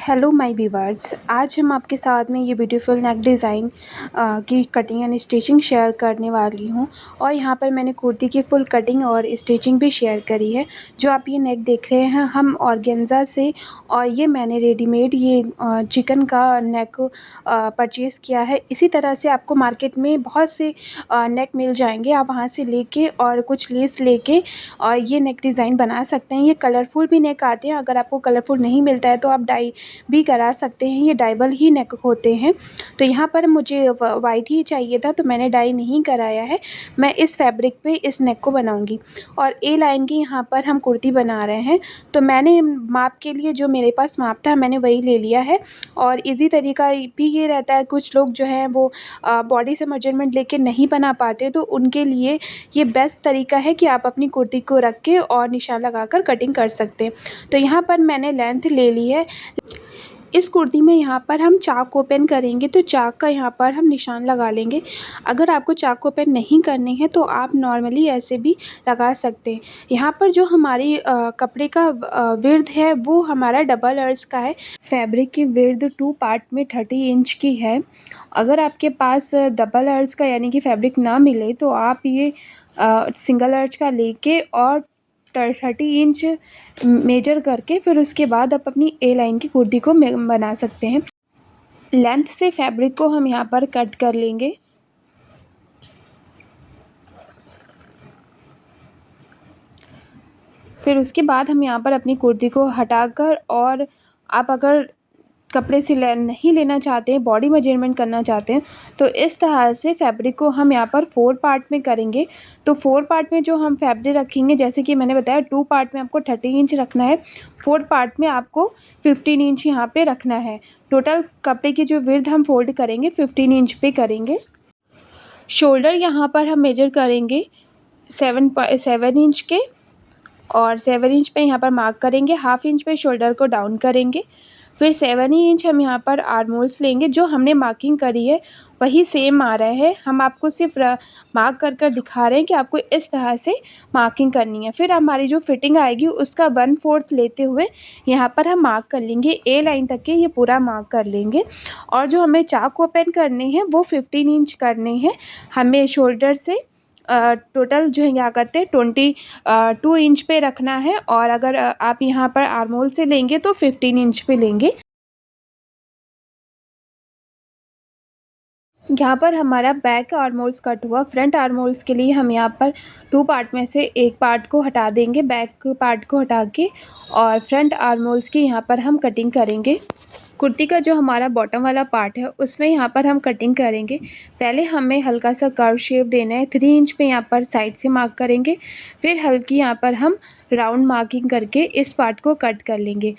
Hello my viewers, आज हम आपके साथ में ये ब्यूटीफुल नेक डिज़ाइन की कटिंग एंड स्टिचिंग शेयर करने वाली हूँ। और यहाँ पर मैंने कुर्ती की फुल कटिंग और स्टिचिंग भी शेयर करी है। जो आप ये नेक देख रहे हैं हम ऑर्गेन्जा से, और ये मैंने रेडीमेड ये चिकन का नेक परचेज़ किया है। इसी तरह से आपको मार्केट में बहुत से नेक मिल जाएंगे, आप वहाँ से लेके और कुछ लेस लेके और ये नेक डिज़ाइन बना सकते हैं। ये कलरफुल भी नेक आते हैं, अगर आपको कलरफुल नहीं मिलता है तो आप डाई भी करा सकते हैं। ये डाइबल ही नेक होते हैं। तो यहाँ पर मुझे वाइट ही चाहिए था, तो मैंने डाई नहीं कराया है। मैं इस फैब्रिक पे इस नेक को बनाऊंगी। और ए लाइन की यहाँ पर हम कुर्ती बना रहे हैं, तो मैंने माप के लिए जो मेरे पास माप था मैंने वही ले लिया है। और इजी तरीका भी ये रहता है, कुछ लोग जो हैं वो बॉडी से मेजरमेंट लेके नहीं बना पाते, तो उनके लिए ये बेस्ट तरीका है कि आप अपनी कुर्ती को रख के और निशान लगाकर कटिंग कर सकते हैं। तो यहाँ पर मैंने लेंथ ले ली है। इस कुर्ती में यहाँ पर हम चाक ओपन करेंगे, तो चाक का यहाँ पर हम निशान लगा लेंगे। अगर आपको चाक ओपन नहीं करनी है तो आप नॉर्मली ऐसे भी लगा सकते हैं। यहाँ पर जो हमारी कपड़े का विड्थ है वो हमारा डबल अर्ज का है। फैब्रिक की विड्थ 2 पार्ट में 30 इंच की है। अगर आपके पास डबल अर्ज का यानी कि फैब्रिक ना मिले तो आप ये सिंगल अर्ज का लेके और 30 इंच मेजर करके फिर उसके बाद आप अपनी ए लाइन की कुर्ती को बना सकते हैं। लेंथ से फैब्रिक को हम यहाँ पर कट कर लेंगे। फिर उसके बाद हम यहाँ पर अपनी कुर्ती को हटाकर, और आप अगर कपड़े से नहीं लेना चाहते हैं, बॉडी मेजरमेंट करना चाहते हैं, तो इस तरह से फैब्रिक को हम यहाँ पर 4 पार्ट में करेंगे। तो 4 पार्ट में जो हम फैब्रिक रखेंगे, जैसे कि मैंने बताया 2 पार्ट में आपको 30 इंच रखना है, 4 पार्ट में आपको 15 इंच यहाँ पे रखना है। टोटल कपड़े की जो विड्थ हम फोल्ड करेंगे 15 इंच पे करेंगे। शोल्डर यहाँ पर हम मेजर करेंगे 7 इंच के, और 7 इंच पे यहाँ पर मार्क करेंगे। हाफ इंच पे शोल्डर को डाउन करेंगे। फिर 7 ही इंच हम यहाँ पर आर्म होल्स लेंगे। जो हमने मार्किंग करी है वही सेम आ रहा है, हम आपको सिर्फ मार्क कर कर दिखा रहे हैं कि आपको इस तरह से मार्किंग करनी है। फिर हमारी जो फिटिंग आएगी उसका 1/4 लेते हुए यहाँ पर हम मार्क कर लेंगे। ए लाइन तक के ये पूरा मार्क कर लेंगे। और जो हमें चाक ओपन करने हैं वो 15 इंच करने हैं। हमें शोल्डर से टोटल जो है क्या करते हैं 22 इंच पे रखना है, और अगर आप यहाँ पर आर्म होल से लेंगे तो 15 इंच पे लेंगे। यहाँ पर हमारा बैक आर्म होल्स कट हुआ। फ्रंट आर्म होल्स के लिए हम यहाँ पर 2 पार्ट में से एक पार्ट को हटा देंगे, बैक पार्ट को हटा के, और फ्रंट आर्म होल्स की यहाँ पर हम कटिंग करेंगे। कुर्ती का जो हमारा बॉटम वाला पार्ट है उसमें यहाँ पर हम कटिंग करेंगे। पहले हमें हल्का सा कर्व शेप देना है। 3 इंच पे यहाँ पर साइड से मार्क करेंगे। फिर हल्की यहाँ पर हम राउंड मार्किंग करके इस पार्ट को कट कर लेंगे।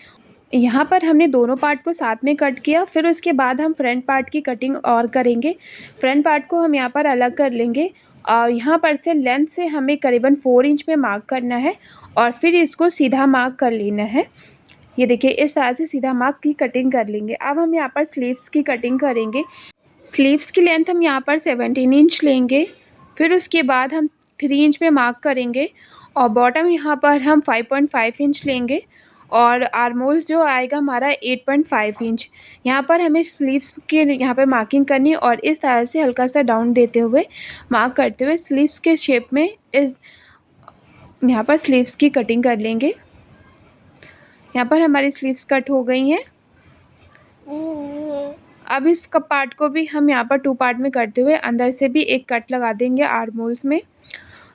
यहाँ पर हमने दोनों पार्ट को साथ में कट किया। फिर उसके बाद हम फ्रंट पार्ट की कटिंग और करेंगे। फ्रंट पार्ट को हम यहाँ पर अलग कर लेंगे, और यहाँ पर से लेंथ से हमें करीबन 4 इंच पे मार्क करना है, और फिर इसको सीधा मार्क कर लेना है। ये देखिए इस तरह से सीधा मार्क की कटिंग कर लेंगे। अब हम यहाँ पर स्लीव्स की कटिंग करेंगे। स्लीव्स की लेंथ हम यहाँ पर 17 इंच लेंगे। फिर उसके बाद हम 3 इंच पे मार्क करेंगे, और बॉटम यहाँ पर हम 5.5 इंच लेंगे, और आर्म होल्स जो आएगा हमारा 8.5 इंच। यहाँ पर हमें स्लीव्स के यहाँ पे मार्किंग करनी, और इस तरह से हल्का सा डाउन देते हुए मार्क करते हुए स्लीव्स के शेप में इस यहाँ पर स्लीव्स की कटिंग कर लेंगे। यहाँ पर हमारी स्लीव्स कट हो गई हैं। अब इस पार्ट को भी हम यहाँ पर 2 पार्ट में करते हुए अंदर से भी एक कट लगा देंगे आर्म होल्स में।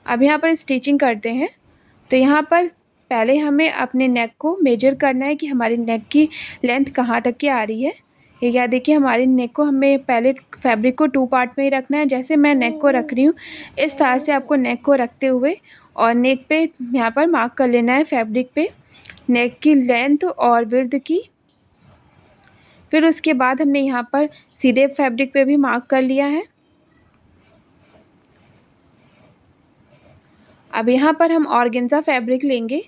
अब यहाँ पर स्टिचिंग करते हैं। तो यहाँ पर पहले हमें अपने नेक को मेजर करना है कि हमारी नेक की लेंथ कहाँ तक की आ रही है। ये क्या देखिए, हमारी नेक को हमें पहले फैब्रिक को 2 पार्ट में ही रखना है। जैसे मैं नेक को रख रही हूँ इस तरह से आपको नेक को रखते हुए और नेक पे यहाँ पर मार्क कर लेना है फैब्रिक पे नेक की लेंथ और विड्थ की। फिर उसके बाद हमने यहाँ पर सीधे फैब्रिक पे भी मार्क कर लिया है। अब यहाँ पर हम ऑर्गेन्जा फैब्रिक लेंगे,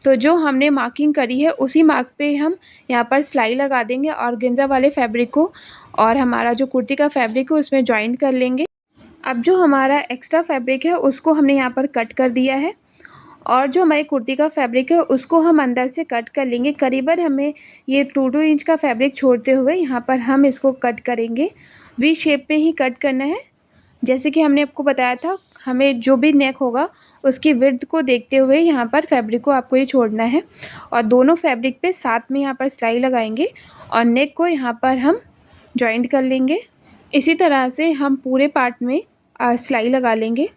तो जो हमने मार्किंग करी है उसी मार्क पे हम यहाँ पर सिलाई लगा देंगे ऑर्गेन्जा वाले फैब्रिक को, और हमारा जो कुर्ती का फैब्रिक है उसमें जॉइंट कर लेंगे। अब जो हमारा एक्स्ट्रा फैब्रिक है उसको हमने यहाँ पर कट कर दिया है, और जो हमारी कुर्ती का फैब्रिक है उसको हम अंदर से कट कर लेंगे। करीबन हमें ये 2 इंच का फैब्रिक छोड़ते हुए यहाँ पर हम इसको कट करेंगे। वी शेप में ही कट करना है। जैसे कि हमने आपको बताया था, हमें जो भी नेक होगा उसकी विड्थ को देखते हुए यहाँ पर फैब्रिक को आपको ये छोड़ना है और दोनों फैब्रिक पे साथ में यहाँ पर सिलाई लगाएंगे और नेक को यहाँ पर हम जॉइंट कर लेंगे। इसी तरह से हम पूरे पार्ट में सिलाई लगा लेंगे।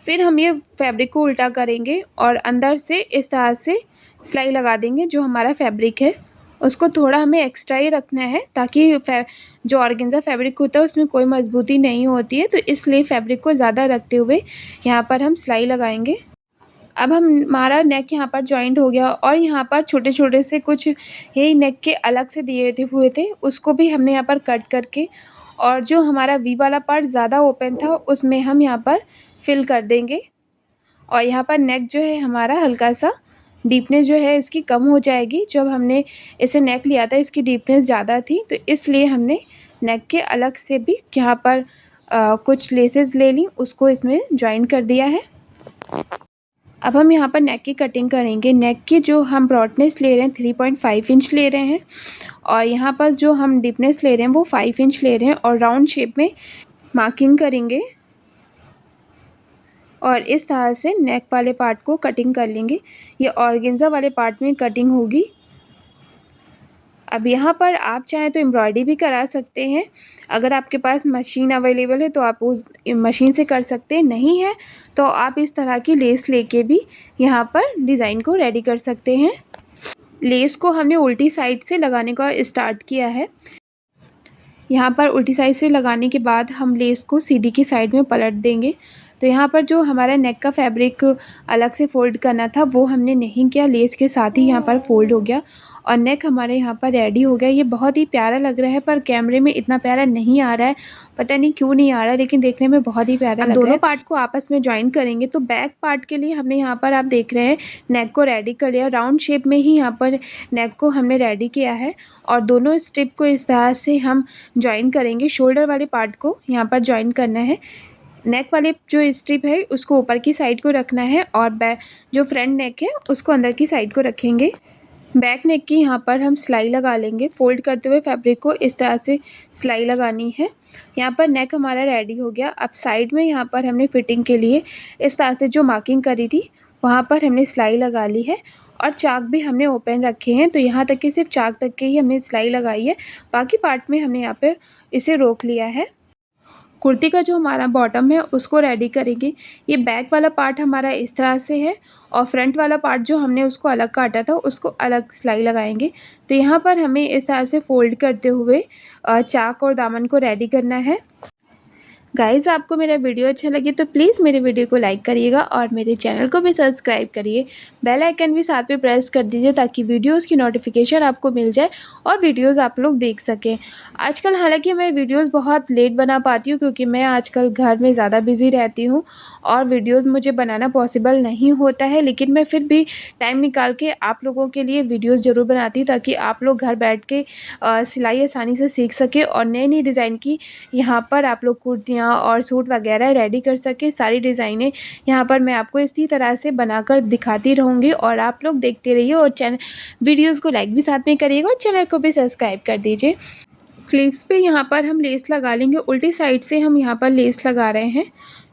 फिर हम ये फैब्रिक को उल्टा करेंगे और अंदर से इस तरह से सिलाई लगा देंगे। जो हमारा फैब्रिक है उसको थोड़ा हमें एक्स्ट्रा ही रखना है ताकि जो ऑर्गेन्जा फैब्रिक होता है उसमें कोई मजबूती नहीं होती है, तो इसलिए फैब्रिक को ज़्यादा रखते हुए यहाँ पर हम सिलाई लगाएंगे। अब हमारा नेक यहाँ पर जॉइंट हो गया और यहाँ पर छोटे छोटे से कुछ यही नेक के अलग से दिए हुए थे, उसको भी हमने यहाँ पर कट करके और जो हमारा वी वाला पार्ट ज़्यादा ओपन था उसमें हम यहाँ पर फिल कर देंगे। और यहाँ पर नेक जो है हमारा हल्का सा डीपनेस जो है इसकी कम हो जाएगी। जब हमने इसे नेक लिया था इसकी डीपनेस ज़्यादा थी, तो इसलिए हमने नेक के अलग से भी यहाँ पर कुछ लेसेस ले ली, उसको इसमें जॉइन कर दिया है। अब हम यहाँ पर नेक की कटिंग करेंगे। नेक की जो हम ब्रॉडनेस ले रहे हैं 3.5 इंच ले रहे हैं और यहाँ पर जो हम डीपनेस ले रहे हैं वो 5 इंच ले रहे हैं और राउंड शेप में मार्किंग करेंगे और इस तरह से नेक वाले पार्ट को कटिंग कर लेंगे। ये ऑर्गेन्जा वाले पार्ट में कटिंग होगी। अब यहाँ पर आप चाहें तो एम्ब्रॉयडरी भी करा सकते हैं। अगर आपके पास मशीन अवेलेबल है तो आप उस मशीन से कर सकते हैं, नहीं है तो आप इस तरह की लेस लेके भी यहाँ पर डिज़ाइन को रेडी कर सकते हैं। लेस को हमने उल्टी साइड से लगाने का स्टार्ट किया है। यहाँ पर उल्टी साइड से लगाने के बाद हम लेस को सीधी की साइड में पलट देंगे। तो यहाँ पर जो हमारा नेक का फैब्रिक अलग से फ़ोल्ड करना था वो हमने नहीं किया, लेस के साथ ही यहाँ पर फ़ोल्ड हो गया और नेक हमारे यहाँ पर रेडी हो गया। ये बहुत ही प्यारा लग रहा है पर कैमरे में इतना प्यारा नहीं आ रहा है, पता नहीं क्यों नहीं आ रहा है, लेकिन देखने में बहुत ही प्यारा लग रहा है। दोनों पार्ट को आपस में ज्वाइन करेंगे। तो बैक पार्ट के लिए हमने यहाँ पर आप देख रहे हैं नेक को रेडी कर लिया। राउंड शेप में ही यहाँ पर नेक को हमने रेडी किया है और दोनों स्ट्रिप को इस तरह से हम ज्वाइन करेंगे। शोल्डर वाले पार्ट को यहाँ पर ज्वाइन करना है। नेक वाले जो स्ट्रिप है उसको ऊपर की साइड को रखना है और बैक जो फ्रंट नेक है उसको अंदर की साइड को रखेंगे। बैक नेक की यहाँ पर हम सिलाई लगा लेंगे। फोल्ड करते हुए फैब्रिक को इस तरह से सिलाई लगानी है। यहाँ पर नेक हमारा रेडी हो गया। अब साइड में यहाँ पर हमने फिटिंग के लिए इस तरह से जो मार्किंग करी थी वहाँ पर हमने सिलाई लगा ली है और चाक भी हमने ओपन रखे हैं। तो यहाँ तक कि सिर्फ चाक तक के ही हमने सिलाई लगाई है, बाकी पार्ट में हमने यहाँ पर इसे रोक लिया है। कुर्ती का जो हमारा बॉटम है उसको रेडी करेंगे। ये बैक वाला पार्ट हमारा इस तरह से है और फ्रंट वाला पार्ट जो हमने उसको अलग काटा था उसको अलग सिलाई लगाएंगे। तो यहाँ पर हमें इस तरह से फोल्ड करते हुए चाक और दामन को रेडी करना है। गाइज़, आपको मेरा वीडियो अच्छा लगे तो प्लीज़ मेरे वीडियो को लाइक करिएगा और मेरे चैनल को भी सब्सक्राइब करिए। बेल आइकन भी साथ में प्रेस कर दीजिए ताकि वीडियोस की नोटिफिकेशन आपको मिल जाए और वीडियोस आप लोग देख सकें। आजकल हालांकि मैं वीडियोस बहुत लेट बना पाती हूँ क्योंकि मैं आजकल घर में ज़्यादा बिज़ी रहती हूँ और वीडियोज़ मुझे बनाना पॉसिबल नहीं होता है, लेकिन मैं फिर भी टाइम निकाल के आप लोगों के लिए वीडियोज़ ज़रूर बनाती हूँ ताकि आप लोग घर बैठ के सिलाई आसानी से सीख सकें और नई नई डिज़ाइन की यहाँ पर आप लोग कुर्तियाँ और सूट वगैरह रेडी कर सके। सारी डिज़ाइनें यहाँ पर मैं आपको इसी तरह से बनाकर दिखाती रहूँगी और आप लोग देखते रहिए और वीडियोस को लाइक भी साथ में करिएगा और चैनल को भी सब्सक्राइब कर दीजिए। स्लीव्स पे यहाँ पर हम लेस लगा लेंगे। उल्टी साइड से हम यहाँ पर लेस लगा रहे हैं।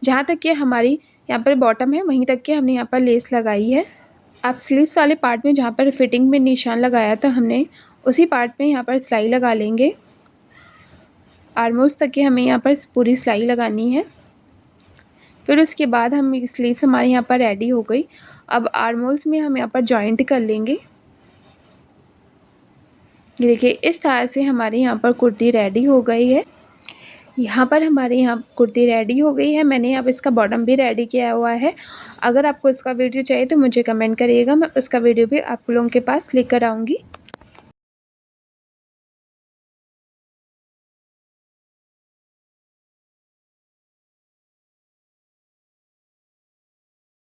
जहाँ तक कि हमारी यहाँ पर बॉटम है वहीं तक के हमने यहाँ पर लेस लगाई है। अब स्लीव्स वाले पार्ट में जहाँ पर फिटिंग में निशान लगाया था हमने, उसी पार्ट में यहाँ पर सिलाई लगा लेंगे। आर्मोल्स तक के हमें यहाँ पर पूरी सिलाई लगानी है। फिर उसके बाद हम स्लीव्स हमारे यहाँ पर रेडी हो गई। अब आर्मोल्स में हम यहाँ पर जॉइंट कर लेंगे। ये देखिए इस तरह से हमारे यहाँ पर कुर्ती रेडी हो गई है। यहाँ पर हमारे यहाँ कुर्ती रेडी हो गई है। मैंने अब इसका बॉटम भी रेडी किया हुआ है। अगर आपको इसका वीडियो चाहिए तो मुझे कमेंट करिएगा, मैं उसका वीडियो भी आप लोगों के पास लेकर आऊँगी।